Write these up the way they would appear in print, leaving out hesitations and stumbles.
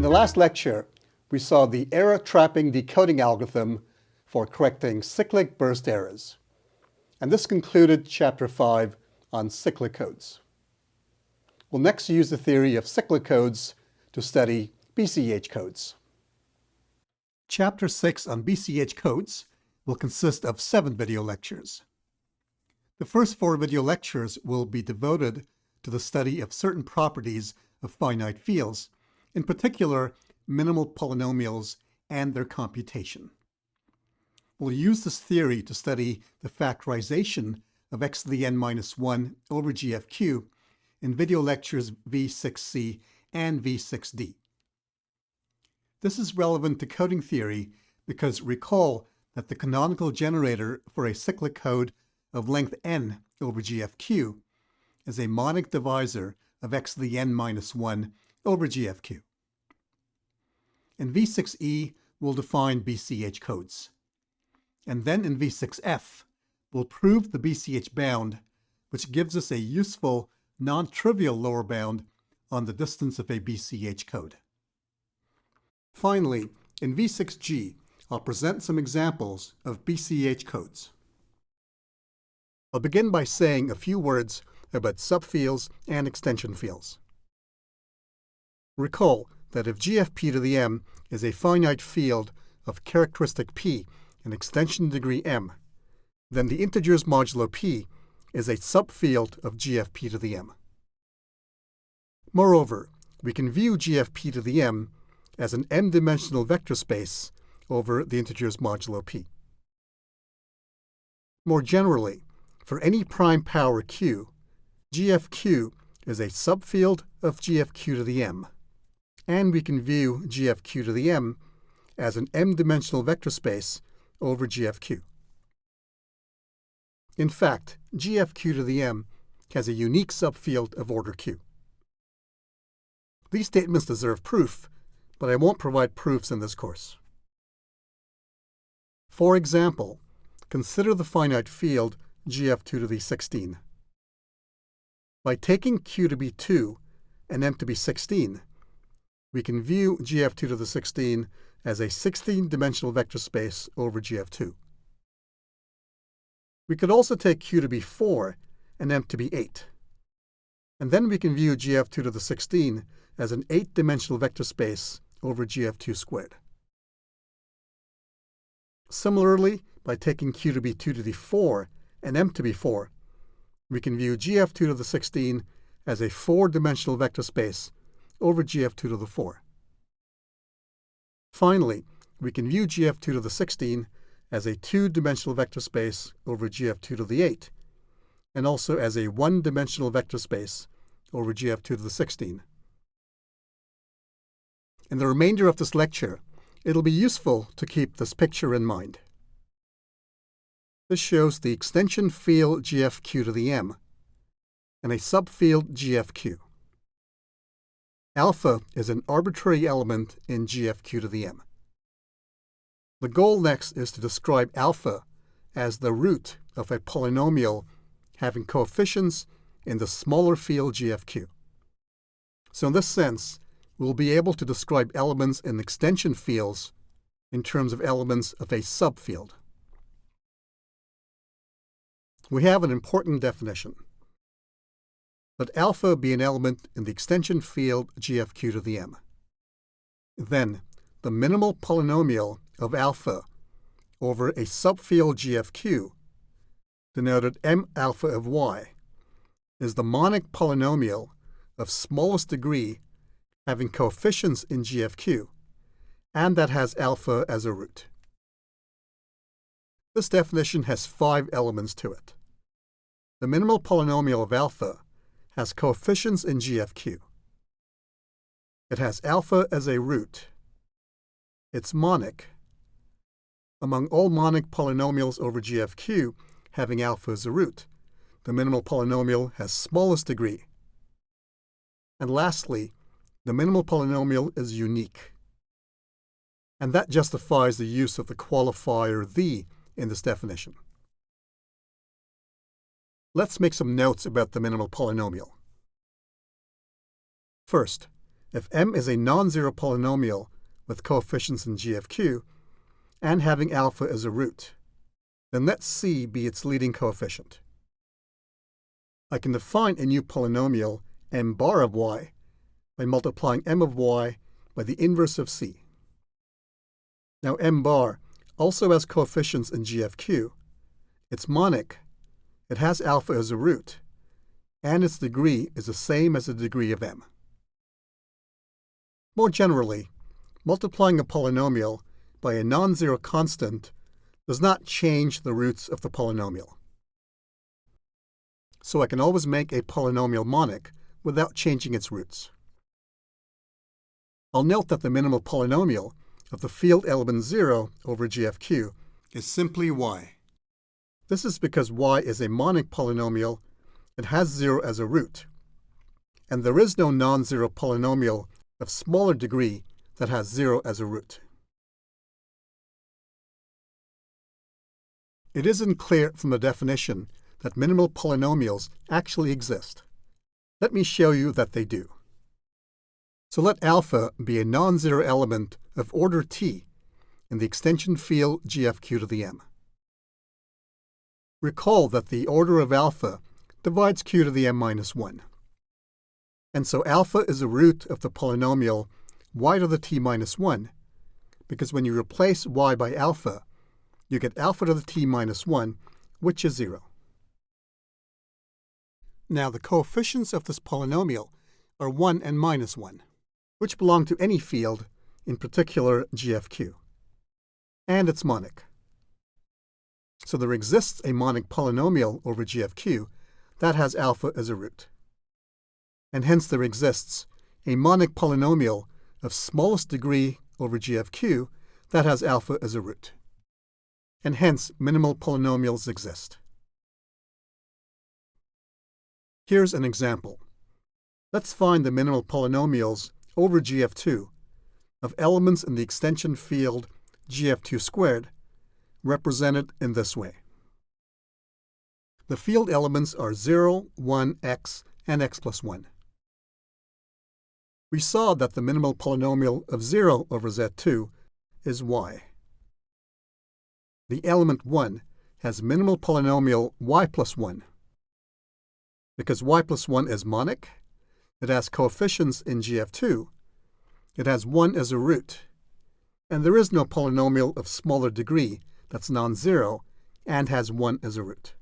the last lecture, we saw the error-trapping decoding algorithm for correcting cyclic burst errors. And this concluded Chapter 5 on cyclic codes. We'll next use the theory of cyclic codes to study BCH codes. Chapter 6 on BCH codes will consist of 7 video lectures. The first 4 video lectures will be devoted to the study of certain properties of finite fields, in particular minimal polynomials and their computation. We'll use this theory to study the factorization of x to the n-1 over GFQ in video lectures V6c and V6d. This is relevant to coding theory because recall that the canonical generator for a cyclic code of length n over GFQ is a monic divisor of x to the n-1 over GFQ. In V6e, we'll define BCH codes. And then in V6f, we'll prove the BCH bound, which gives us a useful, non-trivial lower bound on the distance of a BCH code. Finally, in V6g, I'll present some examples of BCH codes. I'll begin by saying a few words about subfields and extension fields. Recall that if GFP to the m is a finite field of characteristic p and extension degree m, then the integers modulo p is a subfield of GFP to the m. Moreover, we can view GFP to the m as an m-dimensional vector space over the integers modulo p. More generally, for any prime power q, GFQ is a subfield of GFQ to the m, and we can view GFQ to the m as an m-dimensional vector space over GFQ. In fact, GFQ to the m has a unique subfield of order q. These statements deserve proof, but I won't provide proofs in this course. For example, consider the finite field GF2 to the 16. By taking q to be 2 and m to be 16, we can view GF2 to the 16 as a 16-dimensional vector space over GF2. We could also take q to be 4 and m to be 8. And then we can view GF2 to the 16 as an 8-dimensional vector space over GF2 squared. Similarly, by taking q to be 2 to the 4 and m to be 4, we can view GF2 to the 16 as a 4-dimensional vector space over GF2 to the 4. Finally, we can view GF2 to the 16 as a 2-dimensional vector space over GF2 to the 8, and also as a 1-dimensional vector space over GF2 to the 16. In the remainder of this lecture, it'll be useful to keep this picture in mind. This shows the extension field GFQ to the m and a subfield GFQ. Alpha is an arbitrary element in GFQ to the m. The goal next is to describe alpha as the root of a polynomial having coefficients in the smaller field GFQ. So in this sense, we'll be able to describe elements in extension fields in terms of elements of a subfield. We have an important definition. Let alpha be an element in the extension field GFQ to the m. Then, the minimal polynomial of alpha over a subfield GFQ, denoted m alpha of y, is the monic polynomial of smallest degree having coefficients in GFQ, and that has alpha as a root. This definition has 5 elements to it. The minimal polynomial of alpha has coefficients in GFQ. It has alpha as a root. It's monic. Among all monic polynomials over GFQ having alpha as a root, the minimal polynomial has smallest degree. And lastly, the minimal polynomial is unique. And that justifies the use of the qualifier the in this definition. Let's make some notes about the minimal polynomial. First, if m is a non-zero polynomial with coefficients in GFQ and having alpha as a root, then let c be its leading coefficient. I can define a new polynomial m bar of y by multiplying m of y by the inverse of c. Now m bar also has coefficients in GFQ. It's monic, it has alpha as a root, and its degree is the same as the degree of m. More generally, multiplying a polynomial by a non-zero constant does not change the roots of the polynomial. So I can always make a polynomial monic without changing its roots. I'll note that the minimal polynomial of the field element 0 over GFQ is simply y. This is because y is a monic polynomial and has 0 as a root, and there is no non-zero polynomial of smaller degree that has 0 as a root. It isn't clear from the definition that minimal polynomials actually exist. Let me show you that they do. So let alpha be a non-zero element of order t in the extension field GFQ to the m. Recall that the order of alpha divides q to the m minus 1. And so alpha is a root of the polynomial y to the t minus 1, because when you replace y by alpha, you get alpha to the t minus 1, which is 0. Now the coefficients of this polynomial are 1 and minus 1, which belong to any field, in particular GFQ. And it's monic. So there exists a monic polynomial over GFQ that has alpha as a root. And hence there exists a monic polynomial of smallest degree over GFQ that has alpha as a root. And hence minimal polynomials exist. Here's an example. Let's find the minimal polynomials over GF2 of elements in the extension field GF2 squared, represented in this way. The field elements are 0, 1, x, and x plus 1. We saw that the minimal polynomial of 0 over Z2 is y. The element 1 has minimal polynomial y plus 1. Because y plus 1 is monic, it has coefficients in GF2, it has 1 as a root, and there is no polynomial of smaller degree that's non-zero and has 1 as a root.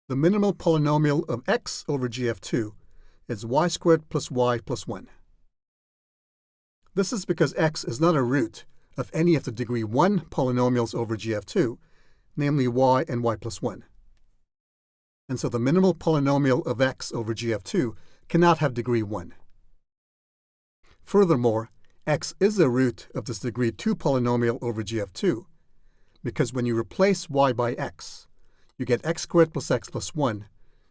The minimal polynomial of x over GF2 is y squared plus y plus 1. This is because x is not a root of any of the degree 1 polynomials over GF2, namely y and y plus 1. And so the minimal polynomial of x over GF2 cannot have degree 1. Furthermore, x is a root of this degree 2 polynomial over GF2, because when you replace y by x, you get x squared plus x plus 1,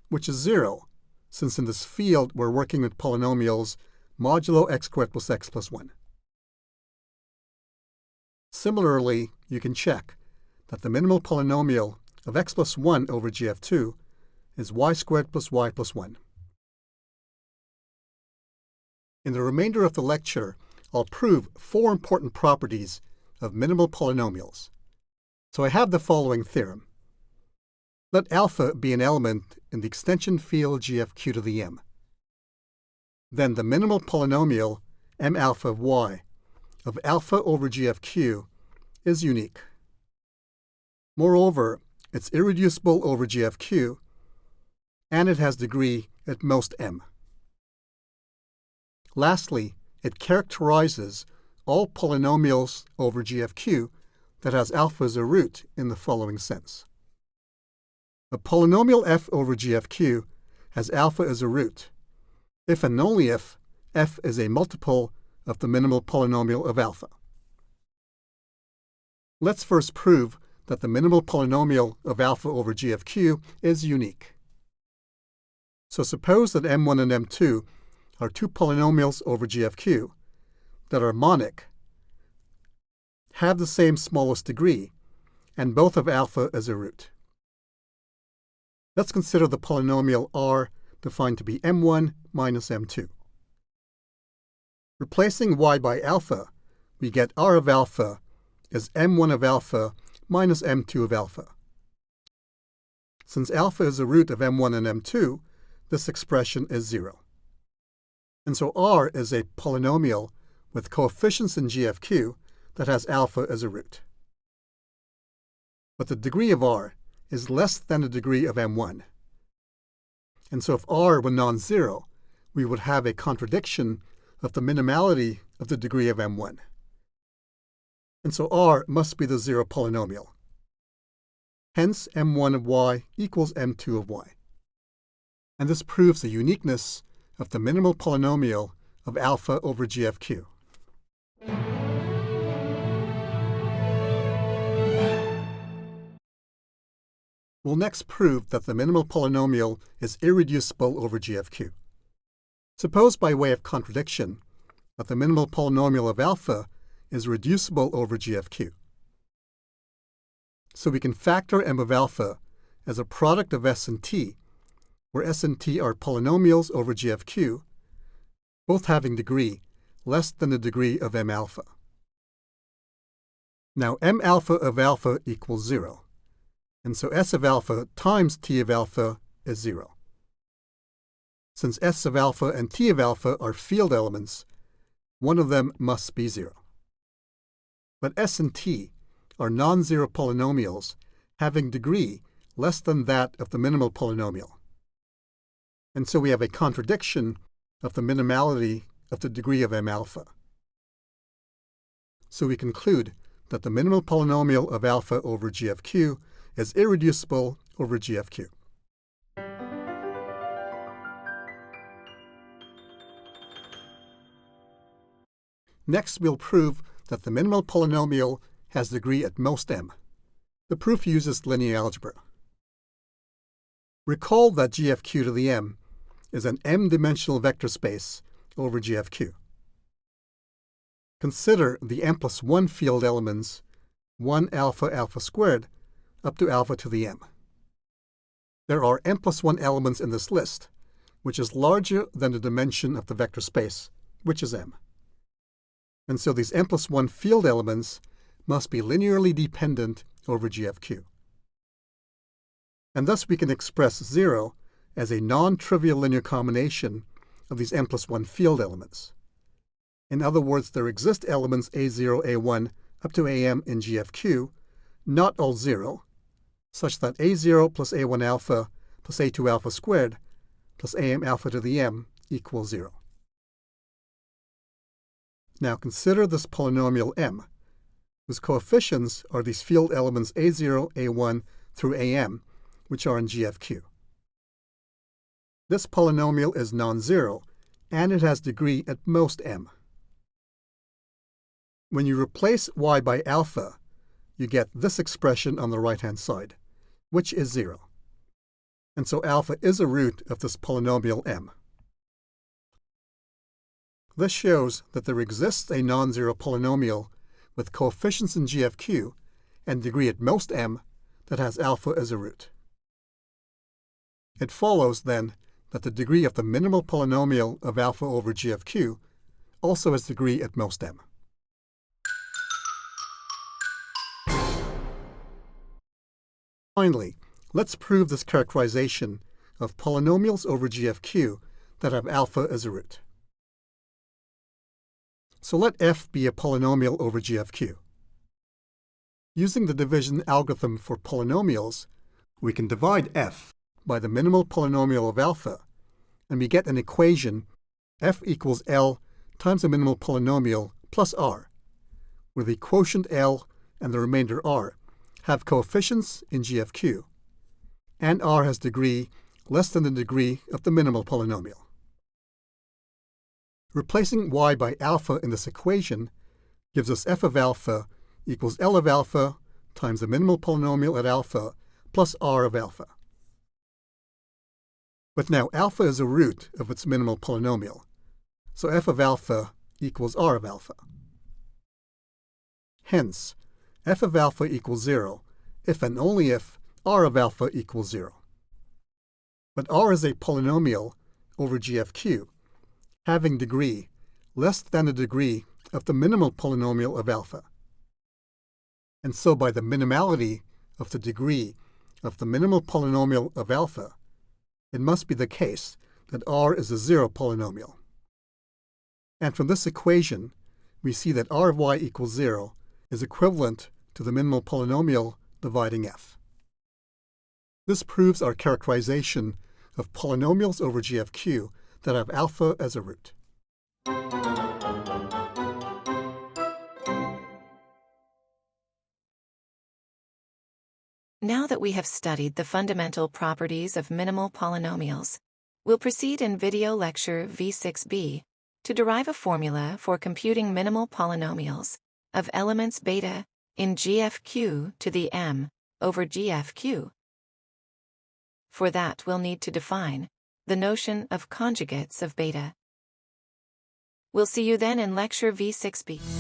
which is 0, since in this field we're working with polynomials modulo x squared plus x plus 1. Similarly, you can check that the minimal polynomial of x plus 1 over GF2 is y squared plus y plus 1. In the remainder of the lecture, I'll prove 4 important properties of minimal polynomials. So I have the following theorem. Let alpha be an element in the extension field GFQ to the m. Then the minimal polynomial m alpha of y of alpha over GFQ is unique. Moreover, it's irreducible over GFQ, and it has degree at most m. Lastly, it characterizes all polynomials over GFQ that has alpha as a root in the following sense. A polynomial f over GFQ has alpha as a root, if and only if f is a multiple of the minimal polynomial of alpha. Let's first prove that the minimal polynomial of alpha over GFQ is unique. So suppose that m1 and m2 are 2 polynomials over GFQ that are monic, have the same smallest degree, and both have alpha as a root. Let's consider the polynomial r defined to be m1 minus m2. Replacing y by alpha, we get r of alpha is m1 of alpha minus m2 of alpha. Since alpha is a root of m1 and m2, this expression is 0. And so r is a polynomial with coefficients in GFQ that has alpha as a root. But the degree of r is less than the degree of m1. And so if r were non-zero, we would have a contradiction of the minimality of the degree of m1. And so r must be the zero polynomial. Hence, m1 of y equals m2 of y. And this proves the uniqueness of the minimal polynomial of alpha over GFQ. We'll next prove that the minimal polynomial is irreducible over GFQ. Suppose, by way of contradiction, that the minimal polynomial of alpha is reducible over GFQ. So we can factor m of alpha as a product of s and t, where s and t are polynomials over GFQ, both having degree less than the degree of m alpha. Now m alpha of alpha equals 0, and so s of alpha times t of alpha is 0. Since s of alpha and t of alpha are field elements, one of them must be 0. But s and t are non-zero polynomials having degree less than that of the minimal polynomial. And so we have a contradiction of the minimality of the degree of m alpha. So we conclude that the minimal polynomial of alpha over GFQ is irreducible over GFQ. Next, we'll prove that the minimal polynomial has degree at most m. The proof uses linear algebra. Recall that GFQ to the m is an m-dimensional vector space over GFQ. Consider the m plus 1 field elements 1 alpha alpha squared up to alpha to the m. There are m plus 1 elements in this list, which is larger than the dimension of the vector space, which is m. And so these m plus 1 field elements must be linearly dependent over GFQ. And thus we can express 0 as a non-trivial linear combination of these m plus 1 field elements. In other words, there exist elements a0, a1 up to am in GFQ, not all 0, such that a0 plus a1 alpha plus a2 alpha squared plus am alpha to the m equals 0. Now consider this polynomial m, whose coefficients are these field elements a0, a1 through am, which are in GFQ. This polynomial is non-zero, and it has degree at most m. When you replace y by alpha, you get this expression on the right-hand side, which is 0. And so alpha is a root of this polynomial m. This shows that there exists a non-zero polynomial with coefficients in GFQ and degree at most m that has alpha as a root. It follows, then, that the degree of the minimal polynomial of alpha over GFQ also has degree at most m. Finally, let's prove this characterization of polynomials over GFQ that have alpha as a root. So let f be a polynomial over GFQ. Using the division algorithm for polynomials, we can divide f by the minimal polynomial of alpha, and we get an equation f equals L times the minimal polynomial plus r, where the quotient L and the remainder r have coefficients in GFQ, and r has degree less than the degree of the minimal polynomial. Replacing y by alpha in this equation gives us f of alpha equals L of alpha times the minimal polynomial at alpha plus r of alpha. But now alpha is a root of its minimal polynomial, so f of alpha equals r of alpha. Hence, f of alpha equals 0 if and only if r of alpha equals 0. But r is a polynomial over GFQ, having degree less than the degree of the minimal polynomial of alpha. And so by the minimality of the degree of the minimal polynomial of alpha, it must be the case that R is a zero polynomial. And from this equation, we see that Ry equals 0 is equivalent to the minimal polynomial dividing f. This proves our characterization of polynomials over GFQ that have alpha as a root. Now that we have studied the fundamental properties of minimal polynomials, we'll proceed in video lecture V6b to derive a formula for computing minimal polynomials of elements beta in GFQ to the m over GFQ. For that, we'll need to define the notion of conjugates of beta. We'll see you then in lecture V6b.